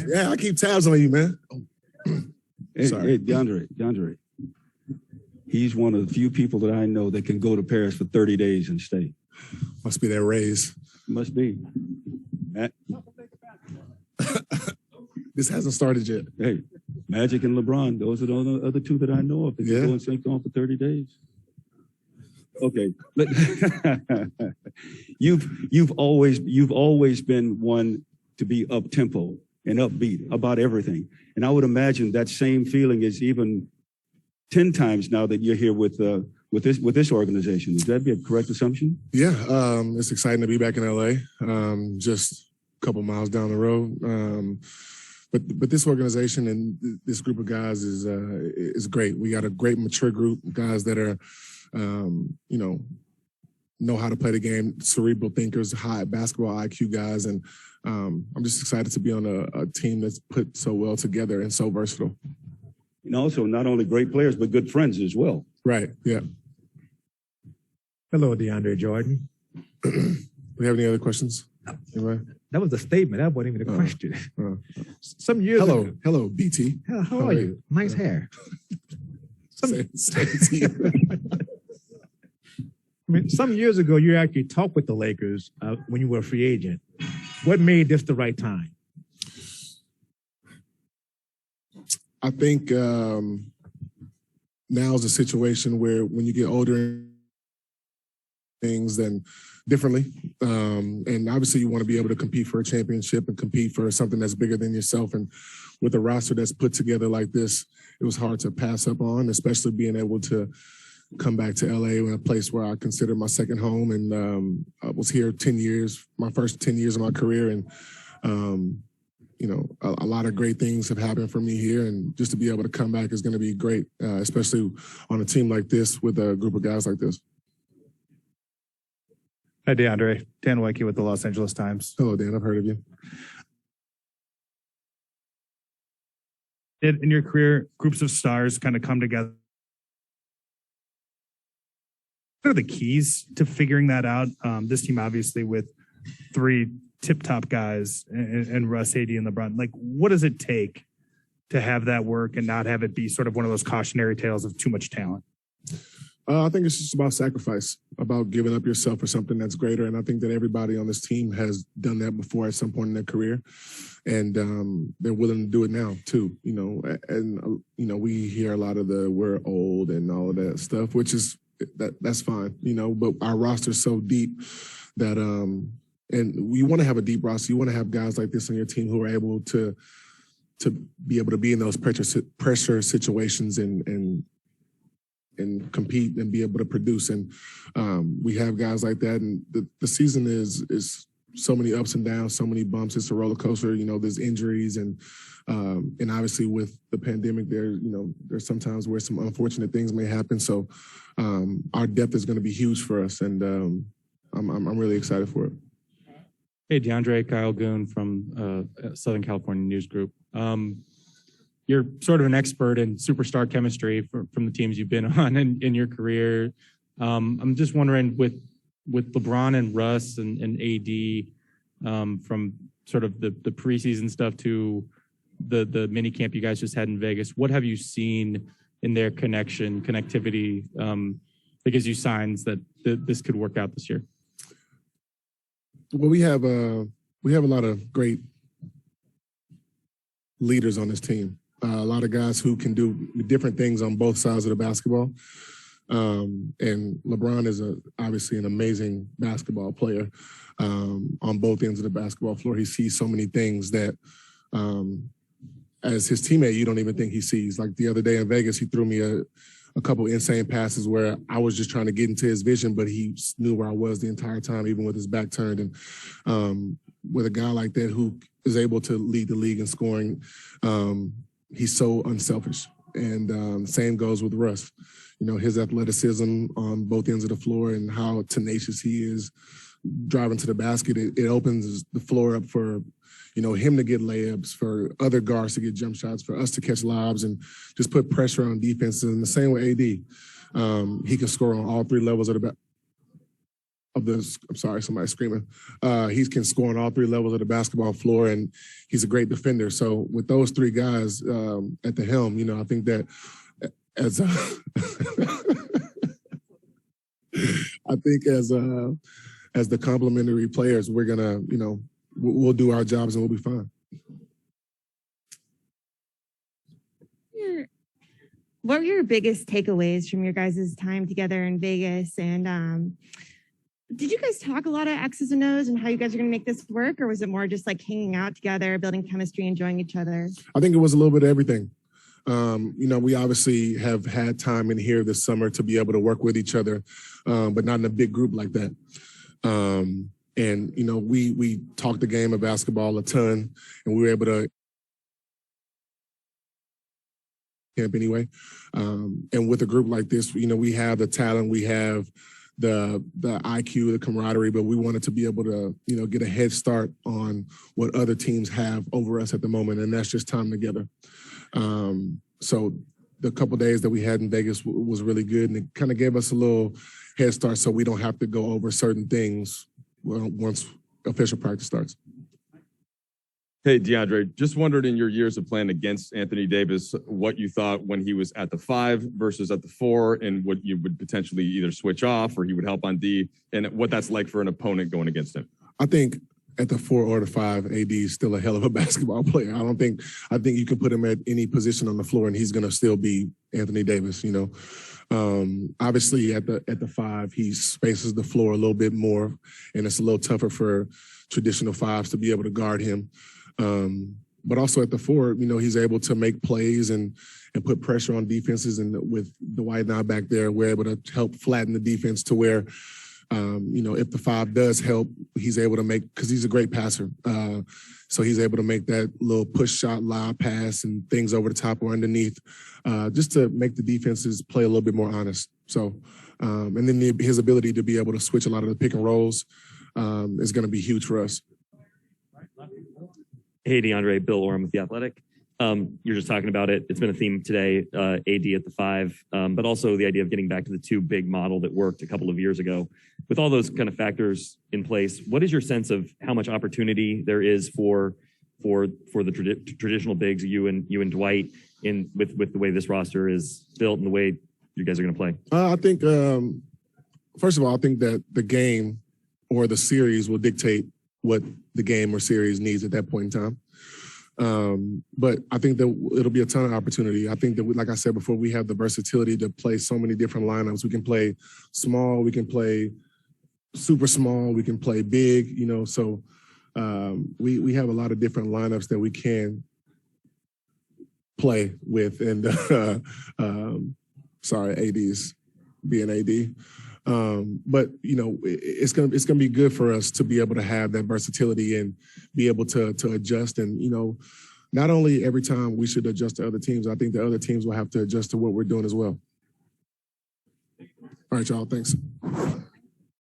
Yeah, I keep tabs on you, man. Hey, DeAndre. He's one of the few people that I know that can go to Paris for 30 days and stay. Must be that raise. Must be. This hasn't started yet. Hey, Magic and LeBron, those are the other two that I know of that can go and stay on for 30 days. Okay. You've always been one to be up tempo and upbeat about everything. And I would imagine that same feeling is even 10 times now that you're here with this organization. Would that be a correct assumption? Yeah, it's exciting to be back in LA. Just a couple miles down the road. But this organization and this group of guys is great. We got a great mature group, guys that are, know how to play the game, cerebral thinkers, high basketball IQ guys. And I'm just excited to be on a team that's put so well together and so versatile. And also not only great players, but good friends as well. Right, yeah. Hello, DeAndre Jordan. Do we have any other questions? Anyway? That was a statement. That wasn't even a question. Some years ago. Hello, BT. How are you? Nice hair. Some years ago, you actually talked with the Lakers when you were a free agent. What made this the right time? I think now is a situation where when you get older, things then differently. And obviously you want to be able to compete for a championship and compete for something that's bigger than yourself. And with a roster that's put together like this, it was hard to pass up on, especially being able to come back to LA in a place where I consider my second home. And I was here 10 years, my first 10 years of my career. And, a lot of great things have happened for me here. And just to be able to come back is going to be great, especially on a team like this with a group of guys like this. Hi, DeAndre. Dan Wicke with the Los Angeles Times. Hello, Dan. I've heard of you. In your career, groups of stars kind of come together. What are the keys to figuring that out? This team, obviously, with three tip-top guys and Russ, AD, and LeBron. Like, what does it take to have that work and not have it be sort of one of those cautionary tales of too much talent? I think it's just about sacrifice, about giving up yourself for something that's greater. And I think that everybody on this team has done that before at some point in their career. And they're willing to do it now, too. We hear a lot of we're old and all of that stuff, which is that's fine, but our roster's so deep that and you want to have a deep roster. You want to have guys like this on your team who are able to be able to be in those pressure situations and compete and be able to produce. And we have guys like that. And the season is so many ups and downs, so many bumps. It's a roller coaster. There's injuries and obviously with the pandemic, there's sometimes where some unfortunate things may happen. So our depth is going to be huge for us, and I'm really excited for it. Hey, DeAndre, Kyle Goon from Southern California News Group. You're sort of an expert in superstar chemistry from the teams you've been on in your career. I'm just wondering with LeBron and Russ and AD from sort of the preseason stuff to the mini camp you guys just had in Vegas, what have you seen in their connectivity that gives you signs that this could work out this year? Well, we have a lot of great leaders on this team. A lot of guys who can do different things on both sides of the basketball. And LeBron is obviously an amazing basketball player on both ends of the basketball floor. He sees so many things that as his teammate, you don't even think he sees. Like the other day in Vegas, he threw me a couple insane passes where I was just trying to get into his vision, but he knew where I was the entire time, even with his back turned. And with a guy like that who is able to lead the league in scoring, he's so unselfish. And same goes with Russ. His athleticism on both ends of the floor and how tenacious he is driving to the basket. It opens the floor up for, him to get layups, for other guards to get jump shots, for us to catch lobs and just put pressure on defenses. And the same with AD. He can score on all three levels of the I'm sorry, somebody's screaming. He can score on all three levels of the basketball floor, and he's a great defender. So with those three guys at the helm, I think that as as the complementary players, we're gonna, we'll do our jobs and we'll be fine. What were your biggest takeaways from your guys' time together in Vegas? And did you guys talk a lot of X's and O's and how you guys are going to make this work? Or was it more just like hanging out together, building chemistry, enjoying each other? I think it was a little bit of everything. We obviously have had time in here this summer to be able to work with each other, but not in a big group like that. We talked the game of basketball a ton, and we were able to camp anyway. And with a group like this, we have the talent, we have the IQ, the camaraderie, but we wanted to be able to, get a head start on what other teams have over us at the moment, and that's just time together. So the couple days that we had in Vegas was really good, and it kind of gave us a little head start so we don't have to go over certain things once official practice starts. Hey, DeAndre, just wondered in your years of playing against Anthony Davis, what you thought when he was at the 5 versus at the 4, and what you would potentially either switch off or he would help on D, and what that's like for an opponent going against him. I think at the 4 or the 5, AD is still a hell of a basketball player. I think you can put him at any position on the floor and he's going to still be Anthony Davis, Obviously at the 5, he spaces the floor a little bit more, and it's a little tougher for traditional 5s to be able to guard him. But also at the 4, he's able to make plays and put pressure on defenses. And with Dwight and I back there, we're able to help flatten the defense to where, if the 5 does help, he's able to make, because he's a great passer. So he's able to make that little push shot, lob pass, and things over the top or underneath, just to make the defenses play a little bit more honest. So, and then his ability to be able to switch a lot of the pick and rolls is going to be huge for us. Hey, DeAndre, Bill Orem with The Athletic. You're just talking about it. It's been a theme today, AD at the 5, but also the idea of getting back to the 2 big model that worked a couple of years ago. With all those kind of factors in place, what is your sense of how much opportunity there is for the traditional bigs, you and Dwight, with the way this roster is built and the way you guys are going to play? I think, first of all, I think that the game or the series will dictate what the game or series needs at that point in time. But I think that it'll be a ton of opportunity. I think that, like I said before, we have the versatility to play so many different lineups. We can play small, we can play super small, we can play big, so we have a lot of different lineups that we can play with. And sorry, AD's being AD. But it's gonna be good for us to be able to have that versatility and be able to adjust. And not only every time we should adjust to other teams, I think the other teams will have to adjust to what we're doing as well. All right, y'all. Thanks.